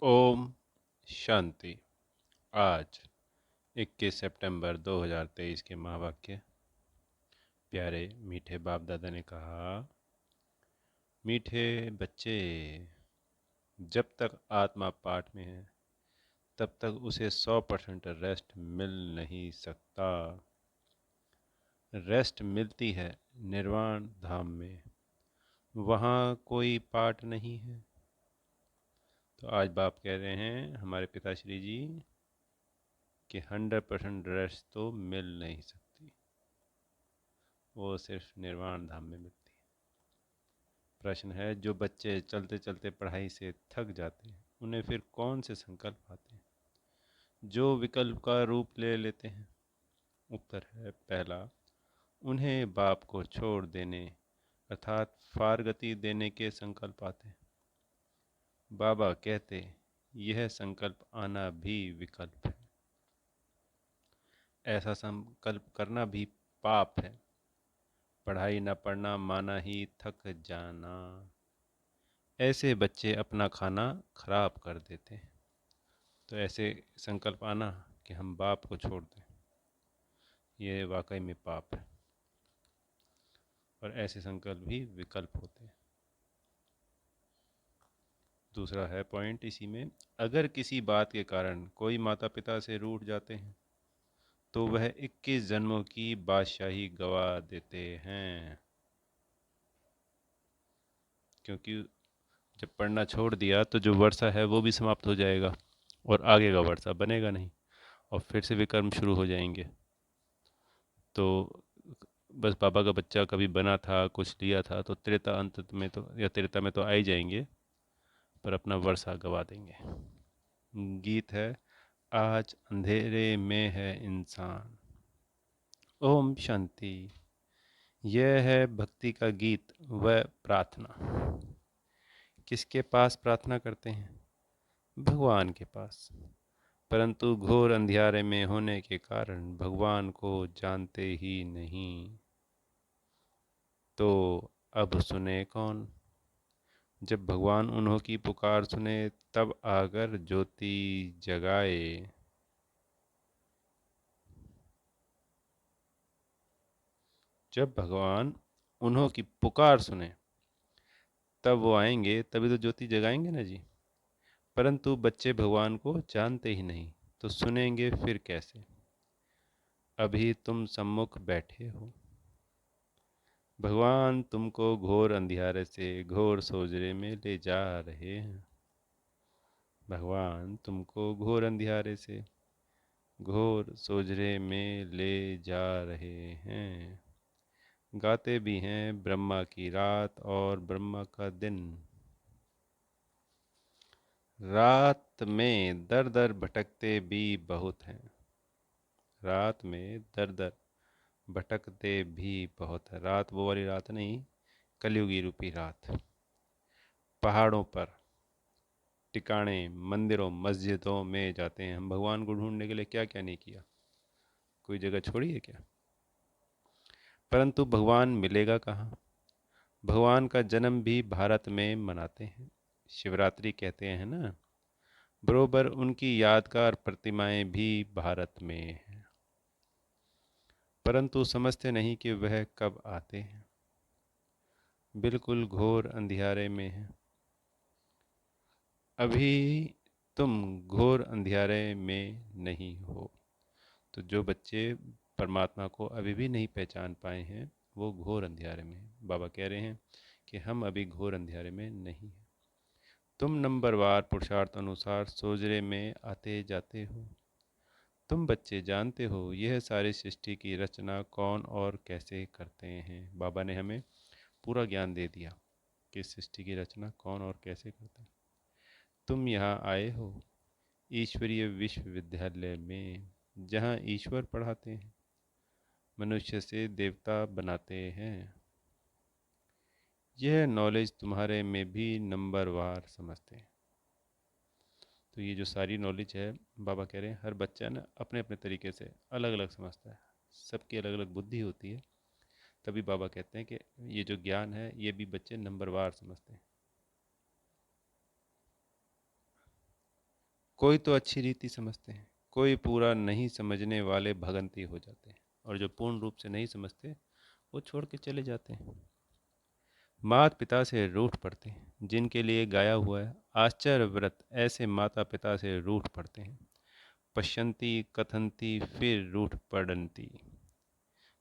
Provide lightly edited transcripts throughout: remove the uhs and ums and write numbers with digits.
ओम शांति। आज 21 सितंबर 2023 के महावाक्य। प्यारे मीठे बाप दादा ने कहा, मीठे बच्चे, जब तक आत्मा पाठ में है तब तक उसे 100% रेस्ट मिल नहीं सकता। रेस्ट मिलती है निर्वाण धाम में, वहाँ कोई पाठ नहीं है। तो आज बाप कह रहे हैं हमारे पिताश्री जी कि 100% रेस्ट तो मिल नहीं सकती, वो सिर्फ निर्वाण धाम में मिलती है। प्रश्न है, जो बच्चे चलते चलते पढ़ाई से थक जाते हैं उन्हें फिर कौन से संकल्प आते हैं जो विकल्प का रूप ले लेते हैं? उत्तर है, पहला, उन्हें बाप को छोड़ देने अर्थात फारगति देने के संकल्प आते हैं। बाबा कहते, यह संकल्प आना भी विकल्प है, ऐसा संकल्प करना भी पाप है। पढ़ाई न पढ़ना माना ही थक जाना। ऐसे बच्चे अपना खाना खराब कर देते हैं। तो ऐसे संकल्प आना कि हम बाप को छोड़ दें, ये वाकई में पाप है, और ऐसे संकल्प भी विकल्प होते हैं। दूसरा है पॉइंट इसी में, अगर किसी बात के कारण कोई माता पिता से रूठ जाते हैं तो वह 21 जन्मों की बादशाही गवा देते हैं, क्योंकि जब पढ़ना छोड़ दिया तो जो वर्षा है वो भी समाप्त हो जाएगा और आगे का वर्षा बनेगा नहीं और फिर से विकर्म शुरू हो जाएंगे। तो बस बाबा का बच्चा कभी बना था, कुछ लिया था, तो त्रेता अंत में तो या त्रेता में तो आ ही जाएंगे, पर अपना वर्षा गवा देंगे। गीत है, आज अंधेरे में है इंसान। ओम शांति। यह है भक्ति का गीत व प्रार्थना। किसके पास प्रार्थना करते हैं? भगवान के पास। परंतु घोर अंधियारे में होने के कारण भगवान को जानते ही नहीं। तो अब सुने कौन? जब भगवान उन्हों की पुकार सुने तब आकर ज्योति जगाए। जब भगवान उन्हों की पुकार सुने तब वो आएंगे, तभी तो ज्योति जगाएंगे ना जी। परंतु बच्चे भगवान को जानते ही नहीं, तो सुनेंगे फिर कैसे? अभी तुम सम्मुख बैठे हो, भगवान तुमको घोर अंधियारे से घोर सोजरे में ले जा रहे हैं। भगवान तुमको घोर अंधियारे से घोर सोजरे में ले जा रहे हैं। गाते भी हैं ब्रह्मा की रात और ब्रह्मा का दिन। रात में दर दर भटकते भी बहुत हैं। रात में दर दर भटकते भी बहुत है। रात वो वाली रात नहीं, कलयुगी रूपी रात। पहाड़ों पर टिकाणे, मंदिरों, मस्जिदों में जाते हैं हम। भगवान को ढूंढने के लिए क्या क्या नहीं किया, कोई जगह छोड़ी है क्या? परंतु भगवान मिलेगा कहाँ? भगवान का जन्म भी भारत में मनाते हैं, शिवरात्रि कहते हैं ना, बरोबर उनकी यादगार प्रतिमाएं भी भारत में हैं। परंतु समझते नहीं कि वह कब आते हैं। बिल्कुल घोर अंधियारे में हैं। अभी तुम घोर अंधियारे में नहीं हो। तो जो बच्चे परमात्मा को अभी भी नहीं पहचान पाए हैं वो घोर अंधियारे में हैं। बाबा कह रहे हैं कि हम अभी घोर अंधियारे में नहीं हैं। तुम नंबरवार पुरुषार्थ अनुसार सोजरे में आते जाते हो। तुम बच्चे जानते हो यह सारी सृष्टि की रचना कौन और कैसे करते हैं। बाबा ने हमें पूरा ज्ञान दे दिया कि सृष्टि की रचना कौन और कैसे करते हैं। तुम यहाँ आए हो ईश्वरीय विश्वविद्यालय में, जहाँ ईश्वर पढ़ाते हैं, मनुष्य से देवता बनाते हैं। यह नॉलेज तुम्हारे में भी नंबरवार समझते हैं। तो ये जो सारी नॉलेज है, बाबा कह रहे हैं हर बच्चा ना अपने अपने तरीके से अलग अलग समझता है, सबकी अलग अलग बुद्धि होती है। तभी बाबा कहते हैं कि ये जो ज्ञान है ये भी बच्चे नंबरवार समझते हैं। कोई तो अच्छी रीति समझते हैं, कोई पूरा नहीं समझने वाले भगंती हो जाते हैं, और जो पूर्ण रूप से नहीं समझते वो छोड़ के चले जाते हैं। माता पिता से रूठ पड़ते हैं, जिनके लिए गाया हुआ है आश्चर्य व्रत, ऐसे माता पिता से रूठ पड़ते हैं। पश्यंती कथंती फिर रूठ पड़ंती।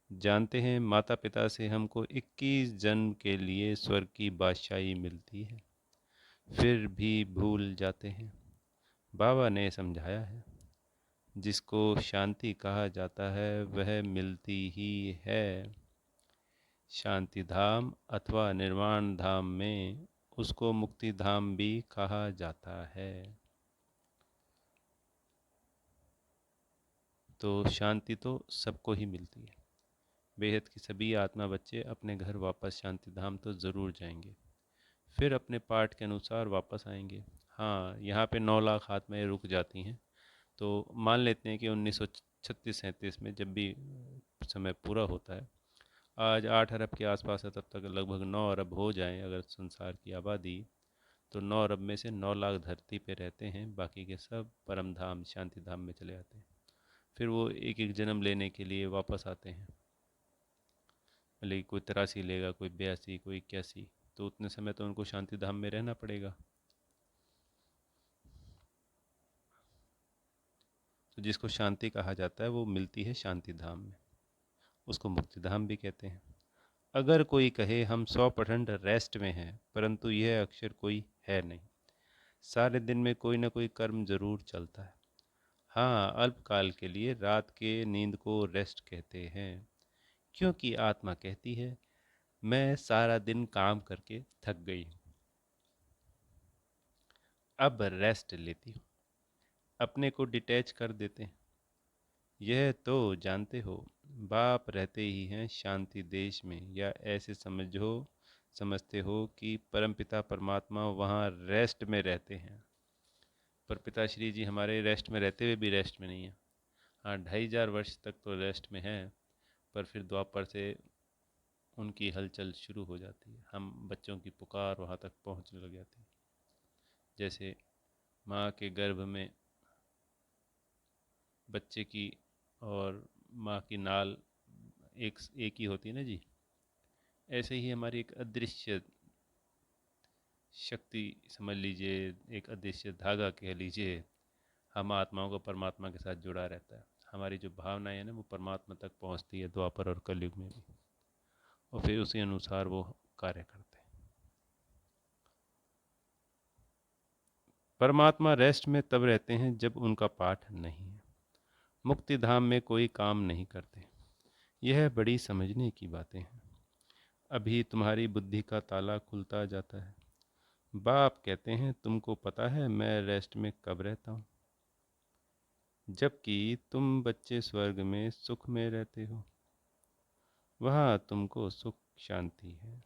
जानते हैं माता पिता से हमको 21 जन्म के लिए स्वर्ग की बादशाही मिलती है, फिर भी भूल जाते हैं। बाबा ने समझाया है, जिसको शांति कहा जाता है वह मिलती ही है। शांति धाम अथवा निर्वाण धाम में उसको मुक्ति धाम भी कहा जाता है। तो शांति तो सबको ही मिलती है। बेहद की सभी आत्मा बच्चे अपने घर वापस शांति धाम तो ज़रूर जाएंगे, फिर अपने पाठ के अनुसार वापस आएंगे। हाँ, यहाँ पे 9 लाख आत्माएं रुक जाती हैं। तो मान लेते हैं कि 1936-37 में जब भी समय पूरा होता है, आज 8 अरब के आसपास है, तब तक लगभग 9 अरब हो जाएं अगर संसार की आबादी, तो 9 अरब में से 9 लाख धरती पे रहते हैं, बाकी के सब परम धाम शांति धाम में चले जाते हैं। फिर वो एक एक जन्म लेने के लिए वापस आते हैं। भले कोई 83 लेगा, कोई 82, कोई 81, तो उतने समय तो उनको शांति धाम में रहना पड़ेगा। तो जिसको शांति कहा जाता है वो मिलती है शांति धाम में, उसको मुक्ति धाम भी कहते हैं। अगर कोई कहे हम 100% रेस्ट में हैं, परंतु यह अक्षर कोई है नहीं, सारे दिन में कोई ना कोई कर्म जरूर चलता है। हाँ, अल्पकाल के लिए रात के नींद को रेस्ट कहते हैं, क्योंकि आत्मा कहती है मैं सारा दिन काम करके थक गई हूँ, अब रेस्ट लेती हूँ। अपने को डिटैच कर देते हैं। यह तो जानते हो, बाप रहते ही हैं शांति देश में, या ऐसे समझते हो कि परमपिता परमात्मा वहाँ रेस्ट में रहते हैं। पर पिताश्री जी हमारे रेस्ट में रहते हुए भी रेस्ट में नहीं है। हाँ, 2500 वर्ष तक तो रेस्ट में है, पर फिर द्वापर से उनकी हलचल शुरू हो जाती है, हम बच्चों की पुकार वहाँ तक पहुँचने लग जाती है। जैसे माँ के गर्भ में बच्चे की और माँ की नाल एक ही होती है ना जी, ऐसे ही हमारी एक अदृश्य शक्ति समझ लीजिए, एक अदृश्य धागा कह लीजिए, हम आत्माओं को परमात्मा के साथ जुड़ा रहता है। हमारी जो भावनाएं हैं ना वो परमात्मा तक पहुंचती है द्वापर और कलयुग में भी, और फिर उसी अनुसार वो कार्य करते हैं। परमात्मा रेस्ट में तब रहते हैं जब उनका पाठ नहीं है, मुक्ति धाम में कोई काम नहीं करते। यह बड़ी समझने की बातें हैं। अभी तुम्हारी बुद्धि का ताला खुलता जाता है। बाप कहते हैं तुमको पता है मैं रेस्ट में कब रहता हूँ, जबकि तुम बच्चे स्वर्ग में सुख में रहते हो, वहाँ तुमको सुख शांति है,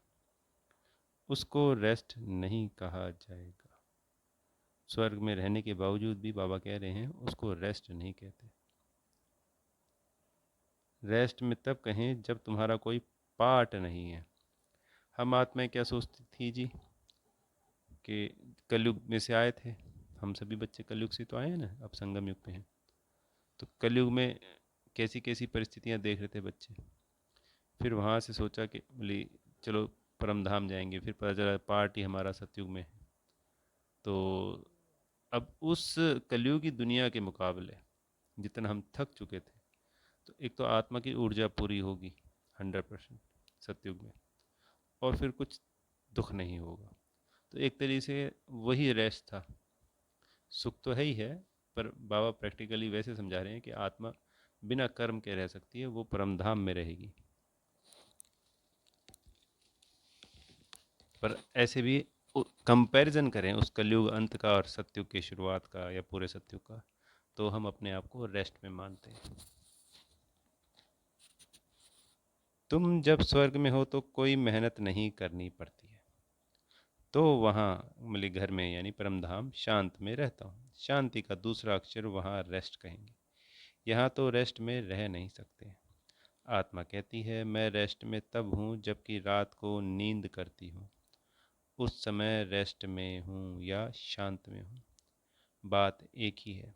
उसको रेस्ट नहीं कहा जाएगा। स्वर्ग में रहने के बावजूद भी बाबा कह रहे हैं उसको रेस्ट नहीं कहते। रेस्ट में तब कहें जब तुम्हारा कोई पार्ट नहीं है। हम आत्माएं क्या सोचती थी जी कि कलयुग में से आए थे, हम सभी बच्चे कलयुग से तो आए हैं ना, अब संगम युग पे हैं। तो कलयुग में कैसी कैसी परिस्थितियां देख रहे थे बच्चे, फिर वहाँ से सोचा कि बोली चलो परम धाम जाएंगे, फिर पता चला पार्ट ही हमारा सतयुग में है। तो अब उस कलयुगी दुनिया के मुकाबले जितना हम थक चुके थे, तो एक तो आत्मा की ऊर्जा पूरी होगी 100% सतयुग में, और फिर कुछ दुख नहीं होगा। तो एक तरीके से वही रेस्ट था। सुख तो है ही है, पर बाबा प्रैक्टिकली वैसे समझा रहे हैं कि आत्मा बिना कर्म के रह सकती है, वो परम धाम में रहेगी। पर ऐसे भी कंपैरिजन करें उस कलयुग अंत का और सतयुग की शुरुआत का या पूरे सतयुग का, तो हम अपने आप को रेस्ट में मानते हैं। तुम जब स्वर्ग में हो तो कोई मेहनत नहीं करनी पड़ती है, तो वहाँ मतलब घर में यानी परमधाम शांत में रहता हूँ। शांति का दूसरा अक्षर वहाँ रेस्ट कहेंगे। यहाँ तो रेस्ट में रह नहीं सकते। आत्मा कहती है मैं रेस्ट में तब हूँ जबकि रात को नींद करती हूँ, उस समय रेस्ट में हूँ या शांत में हूँ। बात एक ही है।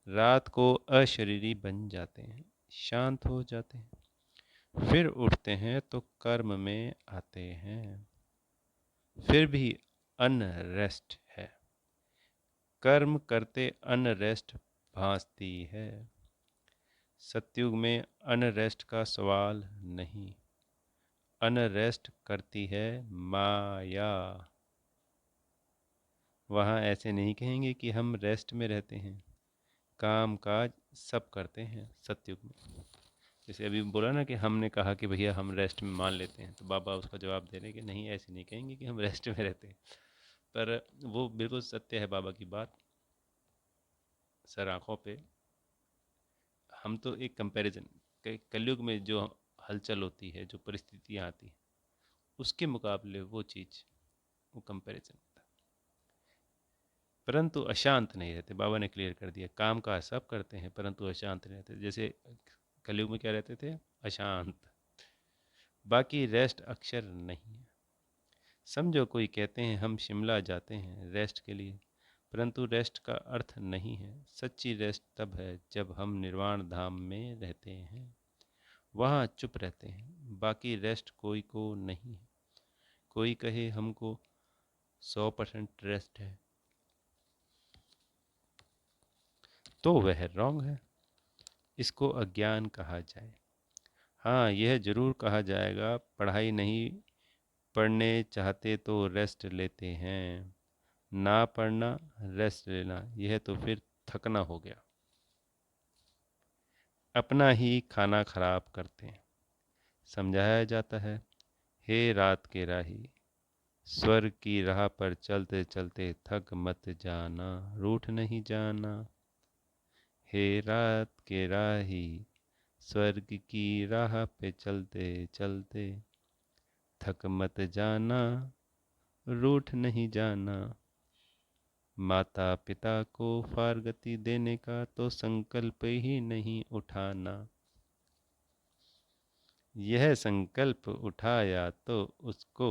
रात को अशरीरी बन जाते हैं, शांत हो जाते हैं, फिर उठते हैं तो कर्म में आते हैं। फिर भी अनरेस्ट है, कर्म करते अनरेस्ट भासती है। सतयुग में अनरेस्ट का सवाल नहीं, अनरेस्ट करती है माया। वहाँ ऐसे नहीं कहेंगे कि हम रेस्ट में रहते हैं, काम काज सब करते हैं सतयुग में। जैसे अभी बोला ना कि हमने कहा कि भैया हम रेस्ट में मान लेते हैं, तो बाबा उसका जवाब दे रहे हैं कि नहीं, ऐसे नहीं कहेंगे कि हम रेस्ट में रहते हैं। पर वो बिल्कुल सत्य है बाबा की बात, सर आंखों पे। हम तो एक कंपैरिजन, कलयुग में जो हलचल होती है, जो परिस्थितियाँ आती हैं, उसके मुकाबले वो चीज़, वो कंपैरिजन था। परंतु अशांत नहीं रहते, बाबा ने क्लियर कर दिया। काम काज सब करते हैं परंतु अशांत नहीं रहते। जैसे कलयुग में क्या रहते थे, अशांत। बाकी रेस्ट अक्षर नहीं है। समझो कोई कहते हैं हम शिमला जाते हैं रेस्ट के लिए, परंतु रेस्ट का अर्थ नहीं है। सच्ची रेस्ट तब है जब हम निर्वाण धाम में रहते हैं, वहाँ चुप रहते हैं। बाकी रेस्ट कोई को नहीं है। कोई कहे हमको 100% रेस्ट है तो वह रॉन्ग है, इसको अज्ञान कहा जाए। हाँ, यह जरूर कहा जाएगा, पढ़ाई नहीं पढ़ने चाहते तो रेस्ट लेते हैं, ना पढ़ना रेस्ट लेना यह तो फिर थकना हो गया। अपना ही खाना खराब करते हैं। समझाया जाता है, हे रात के राही, स्वर्ग की राह पर चलते चलते थक मत जाना, रूठ नहीं जाना। हे रात के राही, स्वर्ग की राह पे चलते चलते थक मत जाना, रूठ नहीं जाना। माता पिता को फारगति देने का तो संकल्प ही नहीं उठाना। यह संकल्प उठाया तो उसको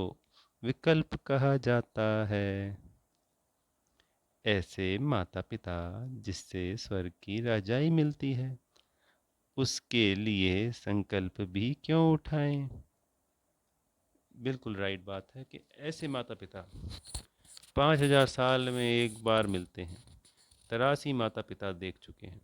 विकल्प कहा जाता है। ऐसे माता पिता जिससे स्वर्ग की रजाई मिलती है, उसके लिए संकल्प भी क्यों उठाएं। बिल्कुल राइट बात है कि ऐसे माता पिता 5,000 साल में एक बार मिलते हैं। 83 माता पिता देख चुके हैं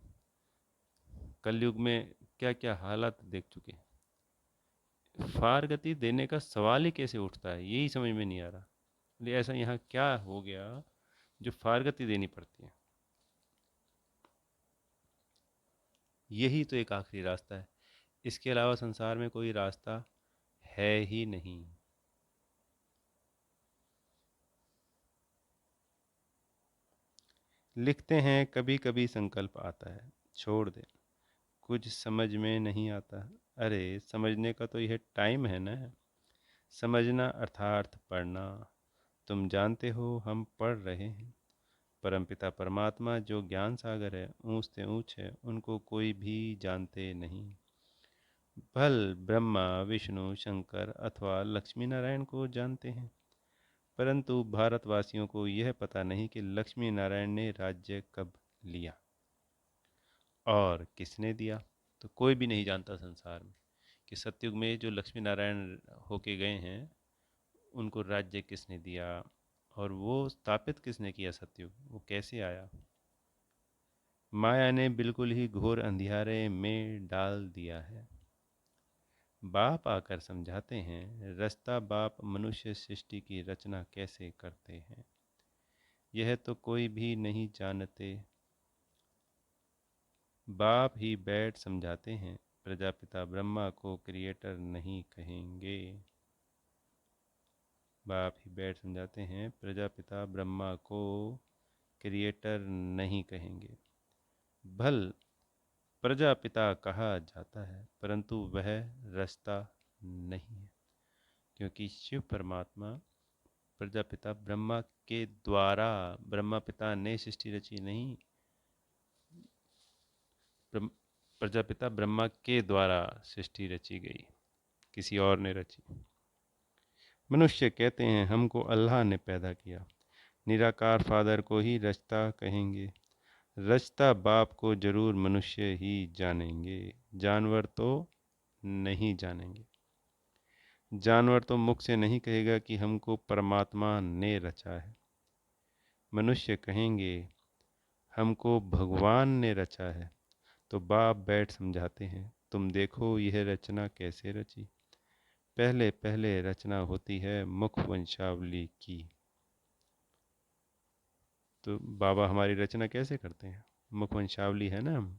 कलयुग में, क्या क्या हालात देख चुके हैं। फारगति देने का सवाल ही कैसे उठता है, यही समझ में नहीं आ रहा। इसलिए ऐसा यहाँ क्या हो गया जो फारगति देनी पड़ती है। यही तो एक आखिरी रास्ता है, इसके अलावा संसार में कोई रास्ता है ही नहीं। लिखते हैं कभी कभी संकल्प आता है, छोड़ दे, कुछ समझ में नहीं आता। अरे समझने का तो यह टाइम है ना। समझना अर्थात पढ़ना। तुम जानते हो हम पढ़ रहे हैं। परमपिता परमात्मा जो ज्ञान सागर है, ऊंच से ऊंच है, उनको कोई भी जानते नहीं। भल ब्रह्मा विष्णु शंकर अथवा लक्ष्मी नारायण को जानते हैं, परंतु भारतवासियों को यह पता नहीं कि लक्ष्मी नारायण ने राज्य कब लिया और किसने दिया। तो कोई भी नहीं जानता संसार में कि सतयुग में जो लक्ष्मी नारायण होके गए हैं, उनको राज्य किसने दिया और वो स्थापित किसने किया सतयुग, वो कैसे आया। माया ने बिल्कुल ही घोर अंधियारे में डाल दिया है। बाप आकर समझाते हैं, रास्ता बाप मनुष्य सृष्टि की रचना कैसे करते हैं, यह तो कोई भी नहीं जानते। बाप ही बैठ समझाते हैं, प्रजापिता ब्रह्मा को क्रिएटर नहीं कहेंगे। बाप ही बैठ समझाते हैं, प्रजापिता ब्रह्मा को क्रिएटर नहीं कहेंगे। भल प्रजापिता कहा जाता है परंतु वह रास्ता नहीं है, क्योंकि शिव परमात्मा प्रजापिता ब्रह्मा के द्वारा, ब्रह्मा पिता ने सृष्टि रची नहीं, प्रजापिता ब्रह्मा के द्वारा सृष्टि रची गई, किसी और ने रची। मनुष्य कहते हैं हमको अल्लाह ने पैदा किया, निराकार फादर को ही रचता कहेंगे। रचता बाप को जरूर मनुष्य ही जानेंगे, जानवर तो नहीं जानेंगे। जानवर तो मुख से नहीं कहेगा कि हमको परमात्मा ने रचा है। मनुष्य कहेंगे हमको भगवान ने रचा है। तो बाप बैठ समझाते हैं, तुम देखो यह रचना कैसे रची। पहले पहले रचना होती है मुख वंशावली की। तो बाबा हमारी रचना कैसे करते हैं? मुख वंशावली है ना, हम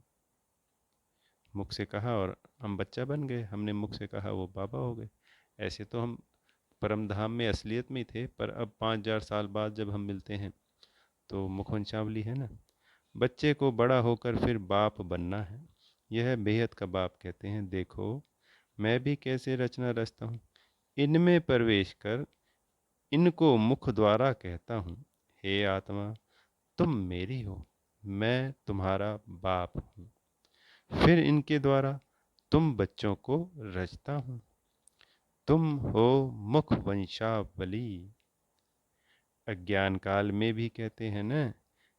मुख से कहा और हम बच्चा बन गए, हमने मुख से कहा वो बाबा हो गए। ऐसे तो हम परम धाम में असलियत में ही थे, पर अब 5000 साल बाद जब हम मिलते हैं तो मुख वंशावली है ना। बच्चे को बड़ा होकर फिर बाप बनना है, यह बेहद का बाप कहते हैं। देखो मैं भी कैसे रचना रचता हूँ, इनमें प्रवेश कर इनको मुख द्वारा कहता हूँ, हे आत्मा तुम मेरी हो, मैं तुम्हारा बाप हूँ। फिर इनके द्वारा तुम बच्चों को रचता हूँ, तुम हो मुख वंशावली। अज्ञान काल में भी कहते हैं न,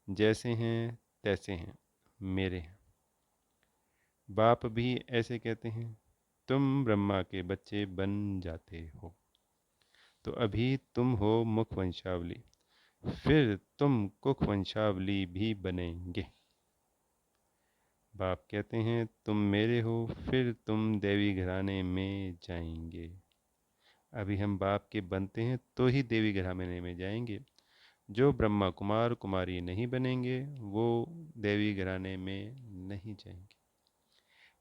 जैसे हैं तैसे हैं मेरे हैं। बाप भी ऐसे कहते हैं, तुम ब्रह्मा के बच्चे बन जाते हो। तो अभी तुम हो मुख वंशावली, फिर तुम कुख वंशावली भी बनेंगे। बाप कहते हैं तुम मेरे हो, फिर तुम देवी घराने में जाएंगे। अभी हम बाप के बनते हैं तो ही देवी घराने में जाएंगे। जो ब्रह्मा कुमार कुमारी नहीं बनेंगे वो देवी घराने में नहीं जाएंगे।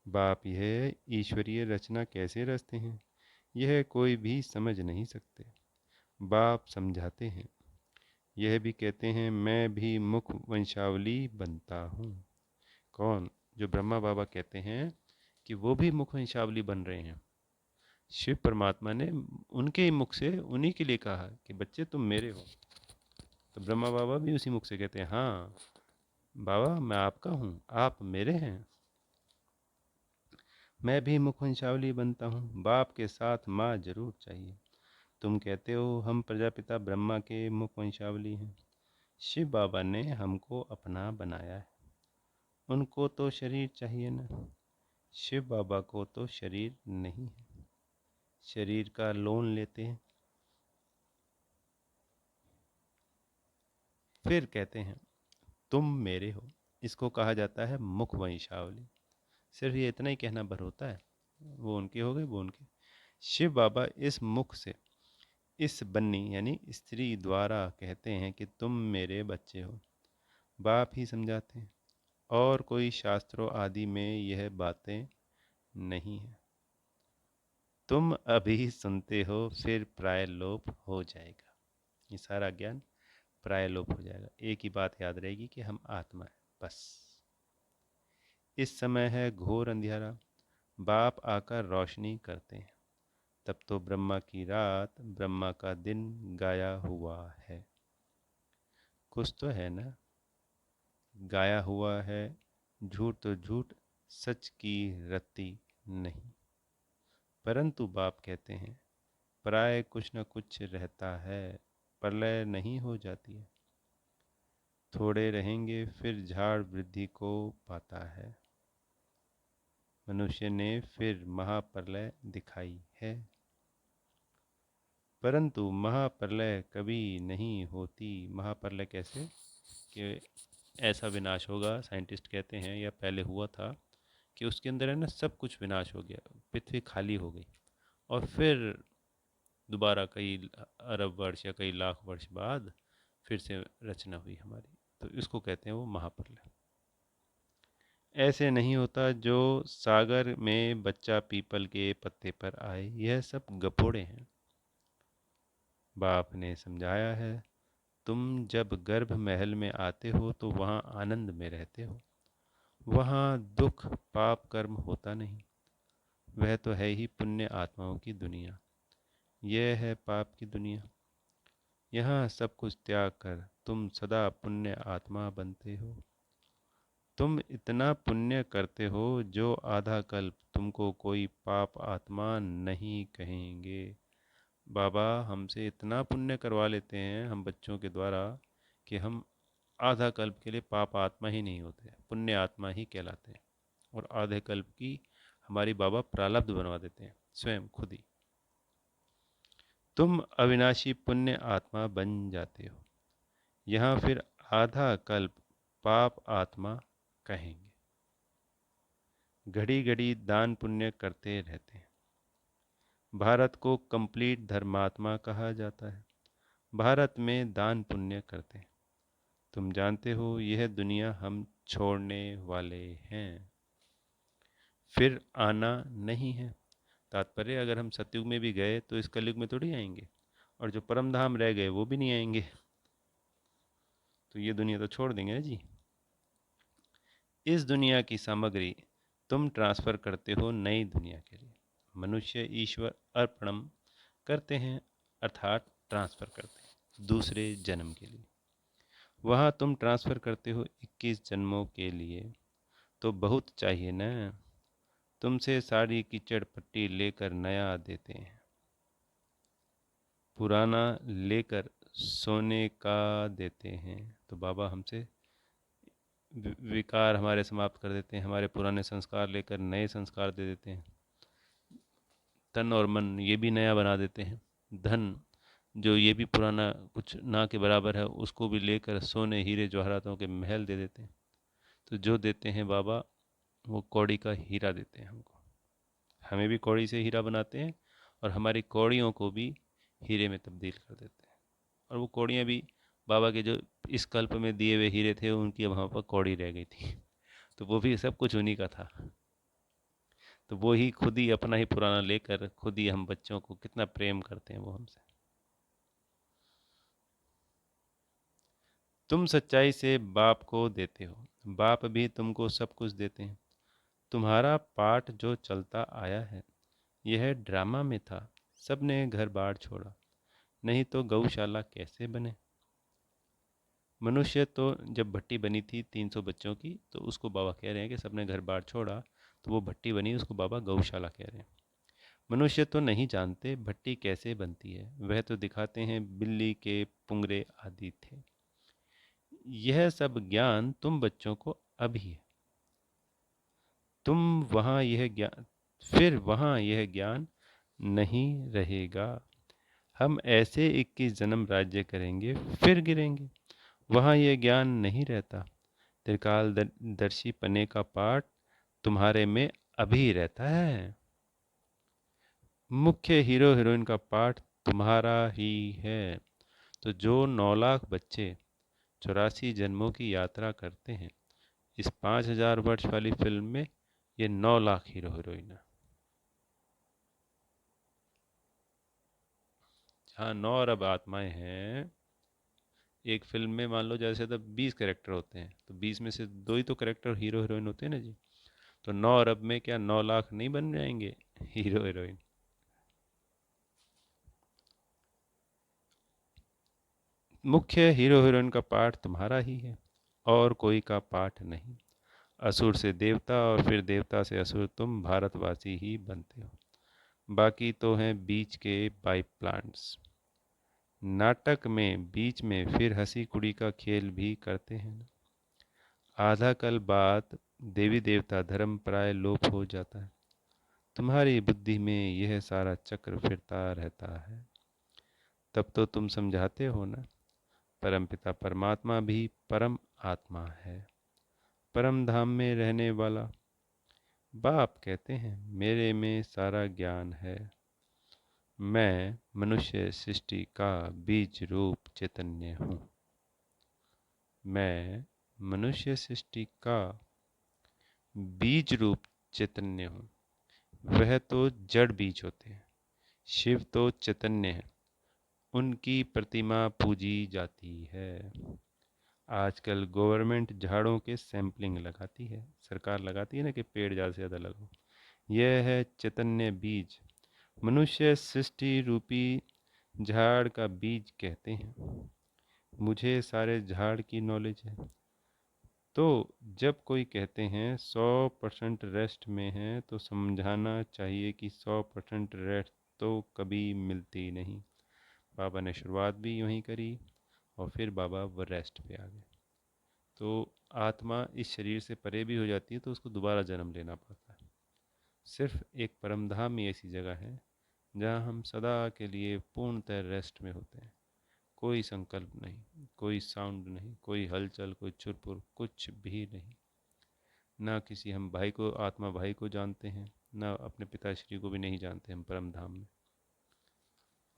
बाप यह ईश्वरीय रचना कैसे रचते हैं, यह कोई भी समझ नहीं सकते। बाप समझाते हैं, यह भी कहते हैं मैं भी मुख वंशावली बनता हूँ। कौन? जो ब्रह्मा बाबा कहते हैं कि वो भी मुख वंशावली बन रहे हैं। शिव परमात्मा ने उनके ही मुख से उन्हीं के लिए कहा कि बच्चे तुम मेरे हो। तो ब्रह्मा बाबा भी उसी मुख से कहते हैं, हाँ बाबा मैं आपका हूँ, आप मेरे हैं। मैं भी मुख वंशावली बनता हूँ, बाप के साथ माँ जरूर चाहिए। तुम कहते हो हम प्रजापिता ब्रह्मा के मुख वंशावली हैं। शिव बाबा ने हमको अपना बनाया है, उनको तो शरीर चाहिए ना। शिव बाबा को तो शरीर नहीं है, शरीर का लोन लेते हैं। फिर कहते हैं तुम मेरे हो, इसको कहा जाता है मुख वंशावली। सिर्फ ये इतना ही कहना भर होता है, वो उनके हो गए वो उनके। शिव बाबा इस मुख से, इस बन्नी यानी स्त्री द्वारा कहते हैं कि तुम मेरे बच्चे हो। बाप ही समझाते हैं, और कोई शास्त्रों आदि में यह बातें नहीं है। तुम अभी सुनते हो, फिर प्रायलोप हो जाएगा। ये सारा ज्ञान प्रायलोप हो जाएगा। एक ही बात याद रहेगी कि हम आत्मा है, बस। इस समय है घोर अंधियारा, बाप आकर रोशनी करते हैं। तब तो ब्रह्मा की रात ब्रह्मा का दिन गाया हुआ है। कुछ तो है ना, गाया हुआ है। झूठ तो झूठ, सच की रत्ती नहीं। परंतु बाप कहते हैं प्राय कुछ न कुछ रहता है, प्रलय नहीं हो जाती है। थोड़े रहेंगे फिर झाड़ वृद्धि को पाता है। मनुष्य ने फिर महाप्रलय दिखाई है, परंतु महाप्रलय कभी नहीं होती। महाप्रलय कैसे? कि ऐसा विनाश होगा, साइंटिस्ट कहते हैं या पहले हुआ था, कि उसके अंदर है ना सब कुछ विनाश हो गया, पृथ्वी खाली हो गई, और फिर दोबारा कई अरब वर्ष या कई लाख वर्ष बाद फिर से रचना हुई हमारी। तो इसको कहते हैं वो महाप्रलय। ऐसे नहीं होता जो सागर में बच्चा पीपल के पत्ते पर आए, यह सब गपोड़े हैं। बाप ने समझाया है, तुम जब गर्भ महल में आते हो तो वहाँ आनंद में रहते हो। वहाँ दुख पाप कर्म होता नहीं, वह तो है ही पुण्य आत्माओं की दुनिया। यह है पाप की दुनिया। यहाँ सब कुछ त्याग कर तुम सदा पुण्य आत्मा बनते हो। तुम इतना पुण्य करते हो जो आधा कल्प तुमको कोई पाप आत्मा नहीं कहेंगे। बाबा हमसे इतना पुण्य करवा लेते हैं हम बच्चों के द्वारा कि हम आधा कल्प के लिए पाप आत्मा ही नहीं होते, पुण्य आत्मा ही कहलाते हैं, और आधे कल्प की हमारी बाबा प्रारब्ध बनवा देते हैं स्वयं खुद ही। तुम अविनाशी पुण्य आत्मा बन जाते हो, यहाँ फिर आधा कल्प पाप आत्मा कहेंगे। घड़ी घड़ी दान पुण्य करते रहते हैं। भारत को कंप्लीट धर्मात्मा कहा जाता है। भारत में दान पुण्य करते हैं। तुम जानते हो यह दुनिया हम छोड़ने वाले हैं, फिर आना नहीं है। तात्पर्य, अगर हम सतयुग में भी गए तो इस कलयुग में थोड़ी आएंगे, और जो परम धाम रह गए वो भी नहीं आएंगे, तो ये दुनिया तो छोड़ देंगे ना जी। इस दुनिया की सामग्री तुम ट्रांसफर करते हो नई दुनिया के लिए। मनुष्य ईश्वर अर्पणम करते हैं, अर्थात ट्रांसफर करते हैं दूसरे जन्म के लिए। वहाँ तुम ट्रांसफर करते हो 21 जन्मों के लिए, तो बहुत चाहिए न। तुमसे सारी कीचड़ पट्टी लेकर नया देते हैं, पुराना लेकर सोने का देते हैं। तो बाबा हमसे विकार हमारे समाप्त कर देते हैं, हमारे पुराने संस्कार लेकर नए संस्कार दे देते हैं। तन और मन ये भी नया बना देते हैं। धन जो ये भी पुराना कुछ ना के बराबर है, उसको भी लेकर सोने हीरे जवाहरातों के महल दे देते हैं। तो जो देते हैं बाबा, वो कौड़ी का हीरा देते हैं हमको। हमें भी कौड़ी से हीरा बनाते हैं, और हमारी कौड़ियों को भी हीरे में तब्दील कर देते हैं। और वो कौड़ियाँ भी बाबा के जो इस कल्प में दिए हुए हीरे थे, उनकी वहाँ पर कौड़ी रह गई थी। तो वो भी सब कुछ उन्हीं का था। तो वो ही खुद ही अपना ही पुराना लेकर खुद ही हम बच्चों को कितना प्रेम करते हैं वो हमसे। तुम सच्चाई से बाप को देते हो, बाप भी तुमको सब कुछ देते हैं। तुम्हारा पाठ जो चलता आया है, यह ड्रामा में था। सबने घर बार छोड़ा, नहीं तो गौशाला कैसे बने। मनुष्य तो जब भट्टी बनी थी 300 बच्चों की, तो उसको बाबा कह रहे हैं कि सबने घर बार छोड़ा, तो वो भट्टी बनी, उसको बाबा गौशाला कह रहे हैं। मनुष्य तो नहीं जानते भट्टी कैसे बनती है, वह तो दिखाते हैं बिल्ली के पुंगरे आदि थे। यह सब ज्ञान तुम बच्चों को अभी है। तुम वहाँ यह ज्ञान फिर वहाँ यह ज्ञान नहीं रहेगा। हम ऐसे 21 जन्म राज्य करेंगे, फिर गिरेंगे। वहाँ यह ज्ञान नहीं रहता। त्रिकाल दर्शी पने का पाठ तुम्हारे में अभी रहता है। मुख्य हीरो हीरोइन का पाठ तुम्हारा ही है। तो जो 9 लाख बच्चे 84 जन्मों की यात्रा करते हैं, इस 5000 वर्ष वाली फिल्म में ये 9 लाख हीरो हीरोइन है। जहाँ 9 अरब आत्माएं हैं, एक फिल्म में मान लो जैसे तो 20 कैरेक्टर होते हैं, तो 20 में से 2 ही तो कैरेक्टर हीरो हीरोइन होते हैं ना जी। तो 9 अरब में क्या 9 लाख नहीं बन जाएंगे हीरो हीरोइन। मुख्य हीरो हीरोइन का पाठ तुम्हारा ही है, और कोई का पाठ नहीं। असुर से देवता और फिर देवता से असुर तुम भारतवासी ही बनते हो। बाकी तो हैं बीच के पाइप प्लांट्स। नाटक में बीच में फिर हंसी कुड़ी का खेल भी करते हैं ना। आधा कल बाद देवी देवता धर्म पराय लोप हो जाता है। तुम्हारी बुद्धि में यह सारा चक्र फिरता रहता है। तब तो तुम समझाते हो ना, परमपिता परमात्मा भी परम आत्मा है, परम धाम में रहने वाला। बाप कहते हैं मेरे में सारा ज्ञान है। मैं मनुष्य सृष्टि का बीज रूप चैतन्य हूँ। मैं मनुष्य सृष्टि का बीज रूप चैतन्य हूँ। वह तो जड़ बीज होते हैं, शिव तो चैतन्य है, उनकी प्रतिमा पूजी जाती है। आजकल गवर्नमेंट झाड़ों के सैंपलिंग लगाती है, सरकार लगाती है ना कि पेड़ ज़्यादा से ज़्यादा लगाओ। यह है चैतन्य बीज, मनुष्य सृष्टि रूपी झाड़ का बीज कहते हैं। मुझे सारे झाड़ की नॉलेज है। तो जब कोई कहते हैं 100% रेस्ट में है, तो समझाना चाहिए कि 100% रेस्ट तो कभी मिलती नहीं। बाबा ने शुरुआत भी यूं ही करी, और फिर बाबा वो रेस्ट पे आ गए। तो आत्मा इस शरीर से परे भी हो जाती है तो उसको दोबारा जन्म लेना पड़ता है। सिर्फ एक परमधाम ही ऐसी जगह है जहाँ हम सदा के लिए पूर्णतः रेस्ट में होते हैं। कोई संकल्प नहीं, कोई साउंड नहीं, कोई हलचल, कोई चुरपुर, कुछ भी नहीं। ना किसी हम भाई को, आत्मा भाई को जानते हैं, ना अपने पिताश्री को भी नहीं जानते हम परम धाम में।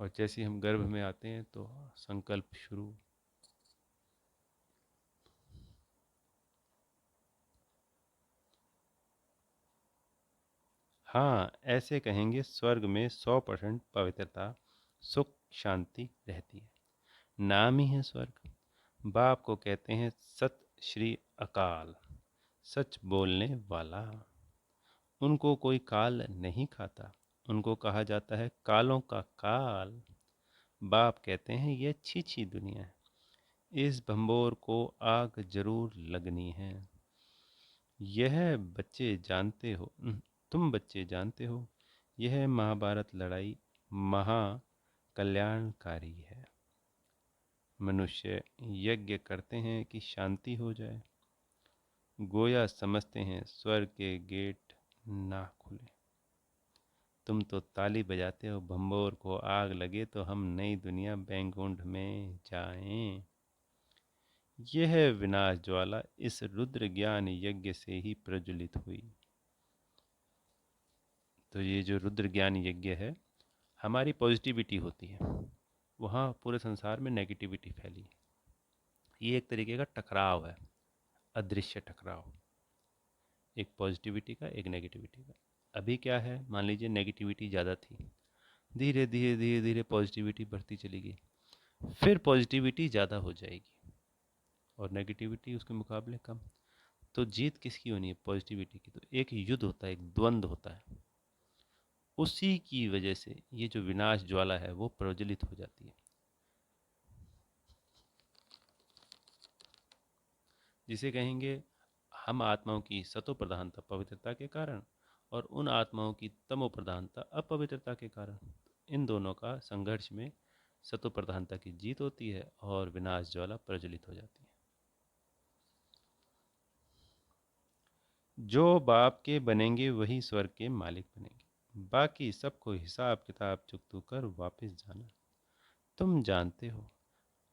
और जैसे ही हम गर्भ में आते हैं तो संकल्प शुरू। हाँ, ऐसे कहेंगे स्वर्ग में 100% पवित्रता, सुख, शांति रहती है। नाम ही है स्वर्ग। बाप को कहते हैं सत श्री अकाल, सच बोलने वाला। उनको कोई काल नहीं खाता, उनको कहा जाता है कालों का काल। बाप कहते हैं ये अच्छी अच्छी दुनिया है, इस भंबोर को आग जरूर लगनी है। यह बच्चे जानते हो, तुम बच्चे जानते हो, यह महाभारत लड़ाई महा कल्याणकारी है। मनुष्य यज्ञ करते हैं कि शांति हो जाए, गोया समझते हैं स्वर्ग के गेट ना खुले। तुम तो ताली बजाते हो भंबोर को आग लगे तो हम नई दुनिया बैकुंठ में जाएं। यह विनाश ज्वाला इस रुद्र ज्ञान यज्ञ से ही प्रज्वलित हुई। तो ये जो रुद्र ज्ञान यज्ञ है, हमारी पॉजिटिविटी होती है, वहाँ पूरे संसार में नेगेटिविटी फैली है। ये एक तरीके का टकराव है, अदृश्य टकराव, एक पॉजिटिविटी का, एक नेगेटिविटी का। अभी क्या है, मान लीजिए नेगेटिविटी ज़्यादा थी, धीरे धीरे धीरे धीरे पॉजिटिविटी बढ़ती चली गई, फिर पॉजिटिविटी ज़्यादा हो जाएगी और नेगेटिविटी उसके मुकाबले कम। तो जीत किसकी होनी है? पॉजिटिविटी की। तो एक युद्ध होता है, एक द्वंद्व होता है, उसी की वजह से ये जो विनाश ज्वाला है वो प्रज्वलित हो जाती है। जिसे कहेंगे हम आत्माओं की सतो प्रधानता पवित्रता के कारण और उन आत्माओं की तमो प्रधानता अपवित्रता के कारण। इन दोनों का संघर्ष में सतो प्रधानता की जीत होती है और विनाश ज्वाला प्रज्वलित हो जाती है। जो बाप के बनेंगे वही स्वर्ग के मालिक बनेंगे, बाकी सबको हिसाब किताब चुकतू कर वापस जाना। तुम जानते हो,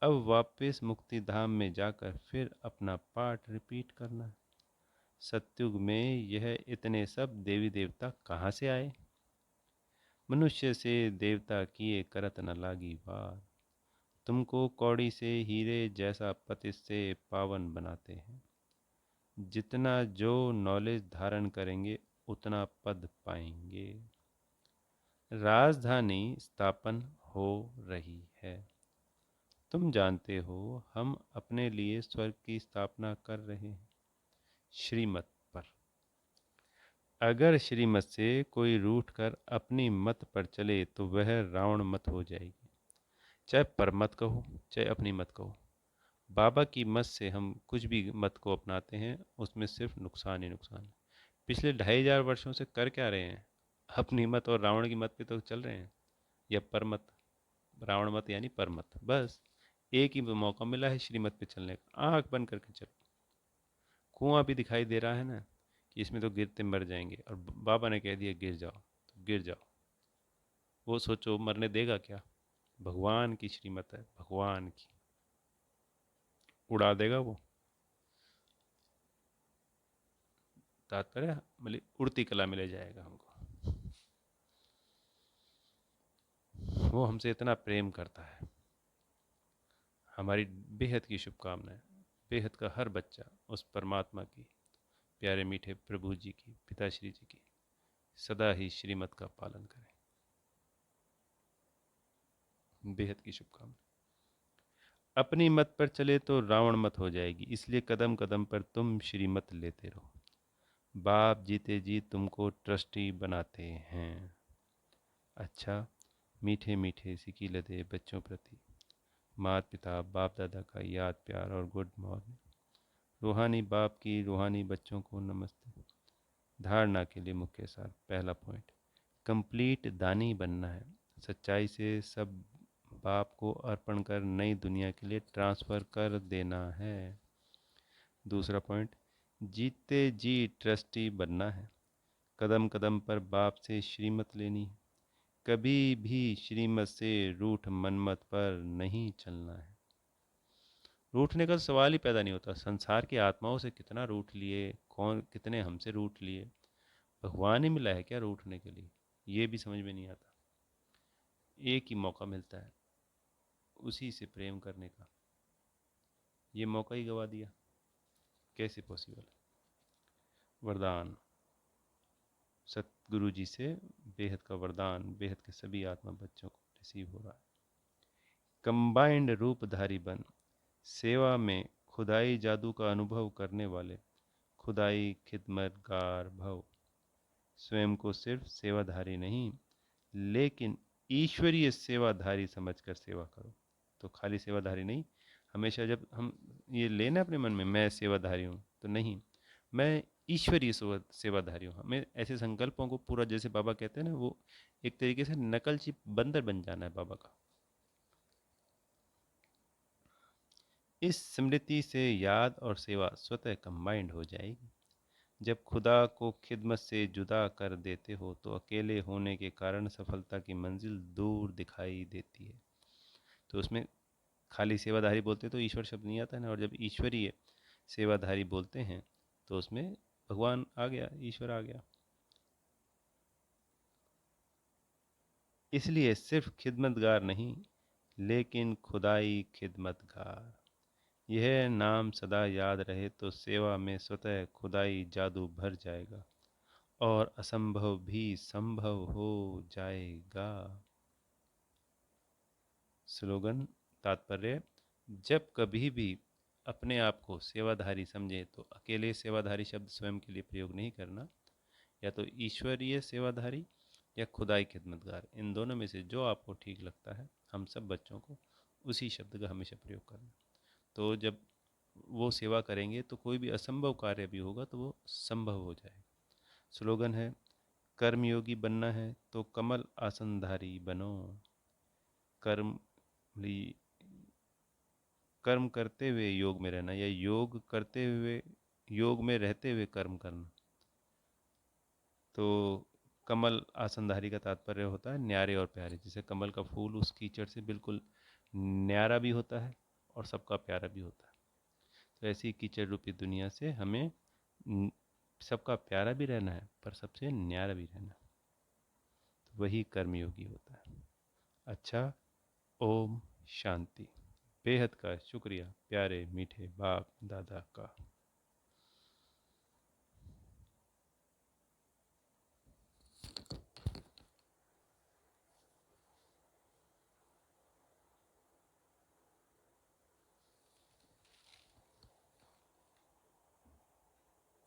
अब वापस मुक्ति धाम में जाकर फिर अपना पाठ रिपीट करना। सत्युग में यह इतने सब देवी देवता कहाँ से आए? मनुष्य से देवता किए करत न लागी बात। तुमको कौड़ी से हीरे जैसा पति से पावन बनाते हैं। जितना जो नॉलेज धारण करेंगे उतना पद पाएंगे। राजधानी स्थापन हो रही है। तुम जानते हो हम अपने लिए स्वर्ग की स्थापना कर रहे हैं, श्रीमत पर। अगर श्रीमत से कोई रूठकर अपनी मत पर चले तो वह रावण मत हो जाएगी। चाहे परमत कहो, चाहे अपनी मत कहो, बाबा की मत से हम कुछ भी मत को अपनाते हैं उसमें सिर्फ नुकसान ही नुकसान है। पिछले 2500 वर्षों से कर क्या रहे हैं? अपनी मत और रावण की मत पे तो चल रहे हैं, या परमत। रावण मत यानी परमत, बस एक ही मौका मिला है श्रीमत पे चलने का, आंख बंद करके चलो। कुआं भी दिखाई दे रहा है ना कि इसमें तो गिरते मर जाएंगे, और बाबा ने कह दिया गिर जाओ तो गिर जाओ। वो सोचो मरने देगा क्या? भगवान की श्रीमत है, भगवान की, उड़ा देगा वो। तात्पर्य मतलब उड़ती कला में ले जाएगा हमको। वो हमसे इतना प्रेम करता है। हमारी बेहद की शुभकामनाएं, बेहद का हर बच्चा उस परमात्मा की, प्यारे मीठे प्रभु जी की, पिताश्री जी की सदा ही श्रीमत का पालन करें। बेहद की शुभकामनाएं। अपनी मत पर चले तो रावण मत हो जाएगी, इसलिए कदम कदम पर तुम श्रीमत लेते रहो। बाप जीते जी तुमको ट्रस्टी बनाते हैं। अच्छा, मीठे मीठे सिकी लदे बच्चों प्रति माता पिता बाप दादा का याद प्यार और गुड मॉर्निंग। रूहानी बाप की रूहानी बच्चों को नमस्ते। धारणा के लिए मुख्य सार, पहला पॉइंट, कंप्लीट दानी बनना है। सच्चाई से सब बाप को अर्पण कर नई दुनिया के लिए ट्रांसफ़र कर देना है। दूसरा पॉइंट, जीते जी ट्रस्टी बनना है। कदम कदम पर बाप से श्रीमत लेनी है। कभी भी श्रीमत से रूठ मनमत पर नहीं चलना है। रूठने का सवाल ही पैदा नहीं होता। संसार की आत्माओं से कितना रूठ लिए, कौन कितने हमसे रूठ लिए, भगवान ही मिला है क्या रूठने के लिए, ये भी समझ में नहीं आता। एक ही मौका मिलता है उसी से प्रेम करने का, ये मौका ही गवा दिया, कैसे पॉसिबल है। वरदान, सतगुरु जी से बेहद का वरदान बेहद के सभी आत्मा बच्चों को रिसीव हो रहा है। कंबाइंड रूपधारी बन, सेवा में खुदाई जादू का अनुभव करने वाले खुदाई खिदमतगार भव। स्वयं को सिर्फ सेवाधारी नहीं लेकिन ईश्वरीय सेवाधारी समझकर सेवा करो। तो खाली सेवाधारी नहीं, हमेशा जब हम ये लेना अपने मन में मैं सेवाधारी हूँ, तो नहीं, मैं ईश्वरीय सेवाधारी हूँ। हमें ऐसे संकल्पों को पूरा, जैसे बाबा कहते हैं ना, वो एक तरीके से नकलची बंदर बन जाना है बाबा का। इस स्मृति से याद और सेवा स्वतः कंबाइंड हो जाएगी। जब खुदा को खिदमत से जुदा कर देते हो तो अकेले होने के कारण सफलता की मंजिल दूर दिखाई देती है। तो उसमें खाली सेवाधारी बोलते तो ईश्वर शब्द नहीं आता है ना, और जब ईश्वरीय सेवाधारी बोलते हैं तो उसमें भगवान आ गया, ईश्वर आ गया। इसलिए सिर्फ खिदमतगार नहीं लेकिन खुदाई खिदमतगार, यह नाम सदा याद रहे तो सेवा में स्वतः खुदाई जादू भर जाएगा और असंभव भी संभव हो जाएगा। स्लोगन, तात्पर्य, जब कभी भी अपने आप को सेवाधारी समझे तो अकेले सेवाधारी शब्द स्वयं के लिए प्रयोग नहीं करना, या तो ईश्वरीय सेवाधारी या खुदाई खिदमतगार, इन दोनों में से जो आपको ठीक लगता है, हम सब बच्चों को उसी शब्द का हमेशा प्रयोग करना। तो जब वो सेवा करेंगे तो कोई भी असंभव कार्य भी होगा तो वो संभव हो जाएगा। स्लोगन है, कर्मयोगी बनना है तो कमल आसनधारी बनो। कर्म कर्म करते हुए योग में रहना, या योग करते हुए योग में रहते हुए कर्म करना। तो कमल आसनधारी का तात्पर्य होता है न्यारे और प्यारे। जैसे कमल का फूल उस कीचड़ से बिल्कुल न्यारा भी होता है और सबका प्यारा भी होता है। तो ऐसी कीचड़ रूपी दुनिया से हमें सबका प्यारा भी रहना है पर सबसे न्यारा भी रहना है। तो वही कर्मयोगी होता है। अच्छा, ओम शांति। बेहद का शुक्रिया प्यारे मीठे बाप दादा का।